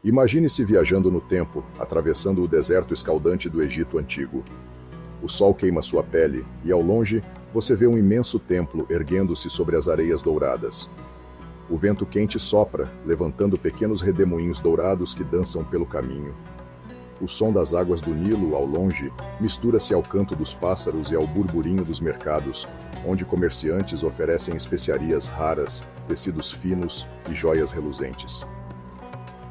Imagine-se viajando no tempo, atravessando o deserto escaldante do Egito Antigo. O sol queima sua pele e, ao longe, você vê um imenso templo erguendo-se sobre as areias douradas. O vento quente sopra, levantando pequenos redemoinhos dourados que dançam pelo caminho. O som das águas do Nilo, ao longe, mistura-se ao canto dos pássaros e ao burburinho dos mercados, onde comerciantes oferecem especiarias raras, tecidos finos e joias reluzentes.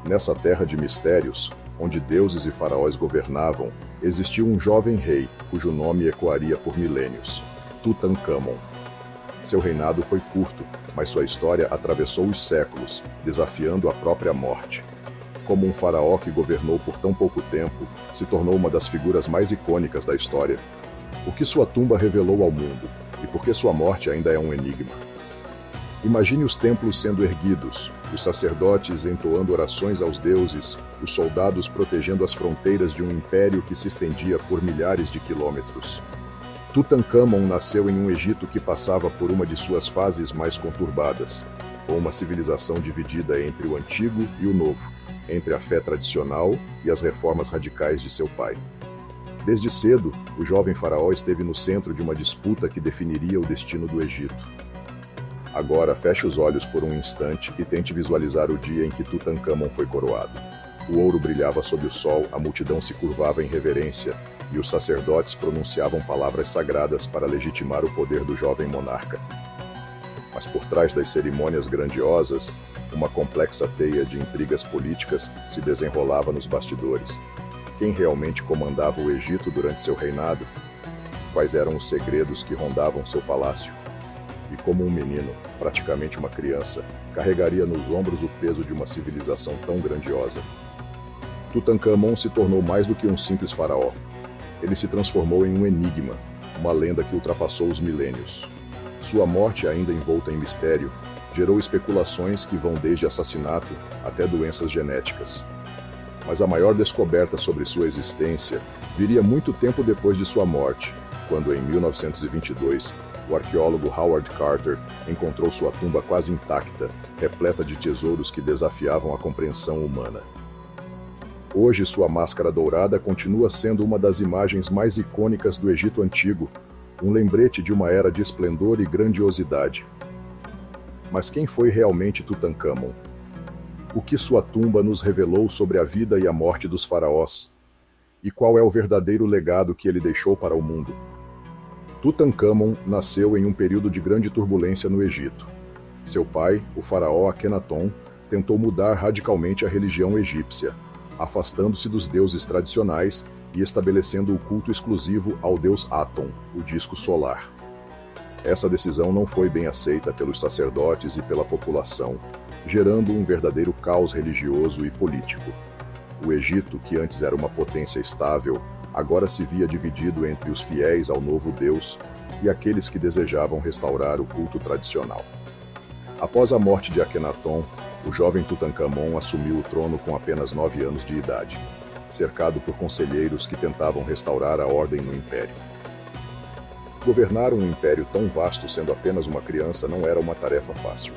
Nessa terra de mistérios, onde deuses e faraós governavam, existiu um jovem rei, cujo nome ecoaria por milênios: Tutancâmon. Seu reinado foi curto, mas sua história atravessou os séculos, desafiando a própria morte. Como um faraó que governou por tão pouco tempo, se tornou uma das figuras mais icônicas da história. O que sua tumba revelou ao mundo, e por que sua morte ainda é um enigma. Imagine os templos sendo erguidos, os sacerdotes entoando orações aos deuses, os soldados protegendo as fronteiras de um império que se estendia por milhares de quilômetros. Tutancâmon nasceu em um Egito que passava por uma de suas fases mais conturbadas, com uma civilização dividida entre o antigo e o novo, entre a fé tradicional e as reformas radicais de seu pai. Desde cedo, o jovem faraó esteve no centro de uma disputa que definiria o destino do Egito. Agora feche os olhos por um instante e tente visualizar o dia em que Tutancâmon foi coroado. O ouro brilhava sob o sol, a multidão se curvava em reverência e os sacerdotes pronunciavam palavras sagradas para legitimar o poder do jovem monarca. Mas por trás das cerimônias grandiosas, uma complexa teia de intrigas políticas se desenrolava nos bastidores. Quem realmente comandava o Egito durante seu reinado? Quais eram os segredos que rondavam seu palácio? E como um menino, praticamente uma criança, carregaria nos ombros o peso de uma civilização tão grandiosa? Tutancâmon se tornou mais do que um simples faraó. Ele se transformou em um enigma, uma lenda que ultrapassou os milênios. Sua morte, ainda envolta em mistério, gerou especulações que vão desde assassinato até doenças genéticas. Mas a maior descoberta sobre sua existência viria muito tempo depois de sua morte, quando em 1922, o arqueólogo Howard Carter encontrou sua tumba quase intacta, repleta de tesouros que desafiavam a compreensão humana. Hoje, sua máscara dourada continua sendo uma das imagens mais icônicas do Egito Antigo, um lembrete de uma era de esplendor e grandiosidade. Mas quem foi realmente Tutancâmon? O que sua tumba nos revelou sobre a vida e a morte dos faraós? E qual é o verdadeiro legado que ele deixou para o mundo? Tutancâmon nasceu em um período de grande turbulência no Egito. Seu pai, o faraó Akenaton, tentou mudar radicalmente a religião egípcia, afastando-se dos deuses tradicionais e estabelecendo o culto exclusivo ao deus Aton, o disco solar. Essa decisão não foi bem aceita pelos sacerdotes e pela população, gerando um verdadeiro caos religioso e político. O Egito, que antes era uma potência estável, agora se via dividido entre os fiéis ao novo Deus e aqueles que desejavam restaurar o culto tradicional. Após a morte de Akenaton, o jovem Tutancâmon assumiu o trono com apenas 9 anos de idade, cercado por conselheiros que tentavam restaurar a ordem no império. Governar um império tão vasto sendo apenas uma criança não era uma tarefa fácil.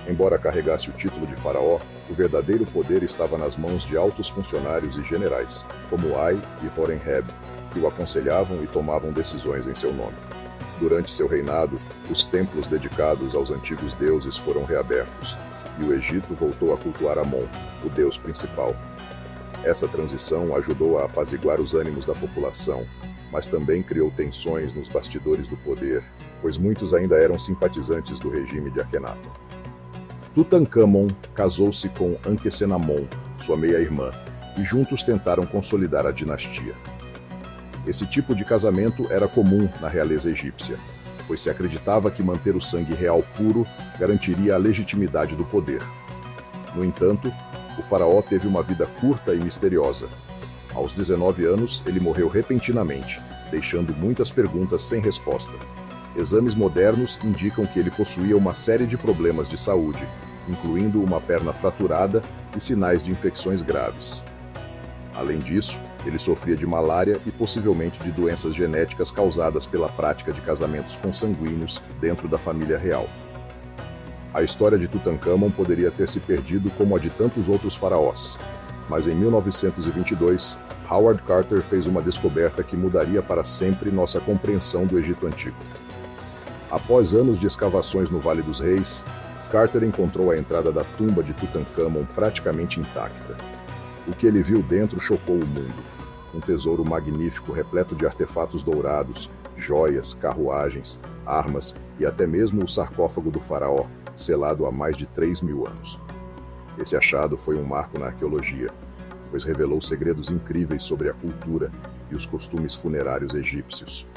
Embora carregasse o título de faraó, o verdadeiro poder estava nas mãos de altos funcionários e generais, como Ai e Horemheb, que o aconselhavam e tomavam decisões em seu nome. Durante seu reinado, os templos dedicados aos antigos deuses foram reabertos, e o Egito voltou a cultuar Amon, o deus principal. Essa transição ajudou a apaziguar os ânimos da população, mas também criou tensões nos bastidores do poder, pois muitos ainda eram simpatizantes do regime de Akhenaton. Tutancâmon casou-se com Ankhesenamon, sua meia-irmã, e juntos tentaram consolidar a dinastia. Esse tipo de casamento era comum na realeza egípcia, pois se acreditava que manter o sangue real puro garantiria a legitimidade do poder. No entanto, o faraó teve uma vida curta e misteriosa. Aos 19 anos, ele morreu repentinamente, deixando muitas perguntas sem resposta. Exames modernos indicam que ele possuía uma série de problemas de saúde, incluindo uma perna fraturada e sinais de infecções graves. Além disso, ele sofria de malária e possivelmente de doenças genéticas causadas pela prática de casamentos consanguíneos dentro da família real. A história de Tutancâmon poderia ter se perdido como a de tantos outros faraós. Mas em 1922, Howard Carter fez uma descoberta que mudaria para sempre nossa compreensão do Egito Antigo. Após anos de escavações no Vale dos Reis, Carter encontrou a entrada da tumba de Tutancâmon praticamente intacta. O que ele viu dentro chocou o mundo. Um tesouro magnífico repleto de artefatos dourados, joias, carruagens, armas e até mesmo o sarcófago do faraó, selado há mais de 3.000 anos. Esse achado foi um marco na arqueologia, pois revelou segredos incríveis sobre a cultura e os costumes funerários egípcios.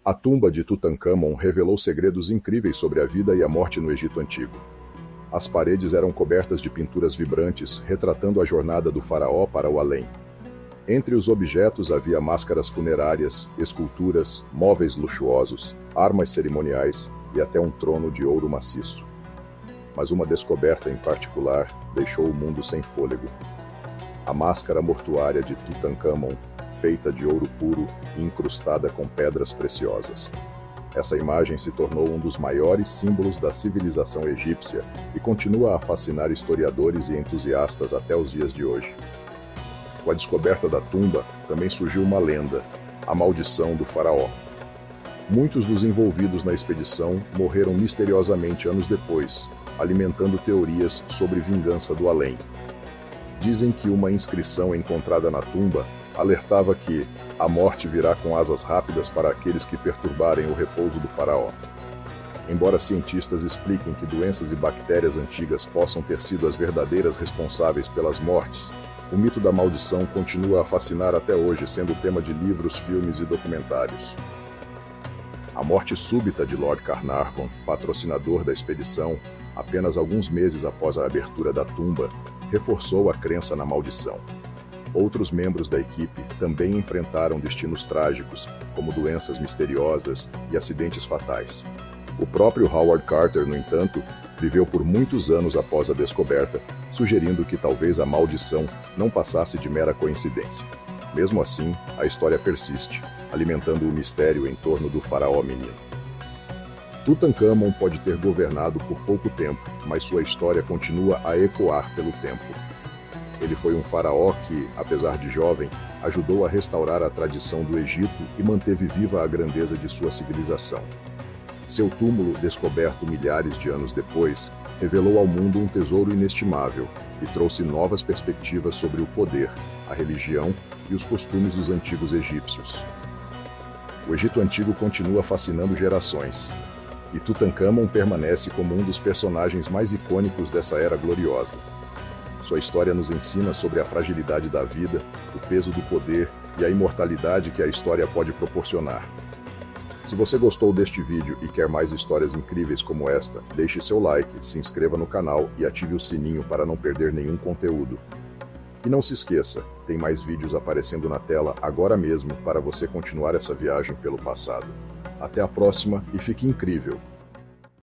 A tumba de Tutancâmon revelou segredos incríveis sobre a vida e a morte no Egito Antigo. As paredes eram cobertas de pinturas vibrantes, retratando a jornada do faraó para o além. Entre os objetos havia máscaras funerárias, esculturas, móveis luxuosos, armas cerimoniais e até um trono de ouro maciço. Mas uma descoberta em particular deixou o mundo sem fôlego. A máscara mortuária de Tutancâmon, feita de ouro puro e incrustada com pedras preciosas. Essa imagem se tornou um dos maiores símbolos da civilização egípcia e continua a fascinar historiadores e entusiastas até os dias de hoje. Com a descoberta da tumba, também surgiu uma lenda, a maldição do faraó. Muitos dos envolvidos na expedição morreram misteriosamente anos depois, alimentando teorias sobre vingança do além. Dizem que uma inscrição encontrada na tumba alertava que a morte virá com asas rápidas para aqueles que perturbarem o repouso do faraó. Embora cientistas expliquem que doenças e bactérias antigas possam ter sido as verdadeiras responsáveis pelas mortes, o mito da maldição continua a fascinar até hoje, sendo tema de livros, filmes e documentários. A morte súbita de Lord Carnarvon, patrocinador da expedição, apenas alguns meses após a abertura da tumba, reforçou a crença na maldição. Outros membros da equipe também enfrentaram destinos trágicos, como doenças misteriosas e acidentes fatais. O próprio Howard Carter, no entanto, viveu por muitos anos após a descoberta, sugerindo que talvez a maldição não passasse de mera coincidência. Mesmo assim, a história persiste, alimentando o mistério em torno do faraó menino. Tutancâmon pode ter governado por pouco tempo, mas sua história continua a ecoar pelo tempo. Ele foi um faraó que, apesar de jovem, ajudou a restaurar a tradição do Egito e manteve viva a grandeza de sua civilização. Seu túmulo, descoberto milhares de anos depois, revelou ao mundo um tesouro inestimável e trouxe novas perspectivas sobre o poder, a religião e os costumes dos antigos egípcios. O Egito Antigo continua fascinando gerações, e Tutancâmon permanece como um dos personagens mais icônicos dessa era gloriosa. Sua história nos ensina sobre a fragilidade da vida, o peso do poder e a imortalidade que a história pode proporcionar. Se você gostou deste vídeo e quer mais histórias incríveis como esta, deixe seu like, se inscreva no canal e ative o sininho para não perder nenhum conteúdo. E não se esqueça, tem mais vídeos aparecendo na tela agora mesmo para você continuar essa viagem pelo passado. Até a próxima e fique incrível!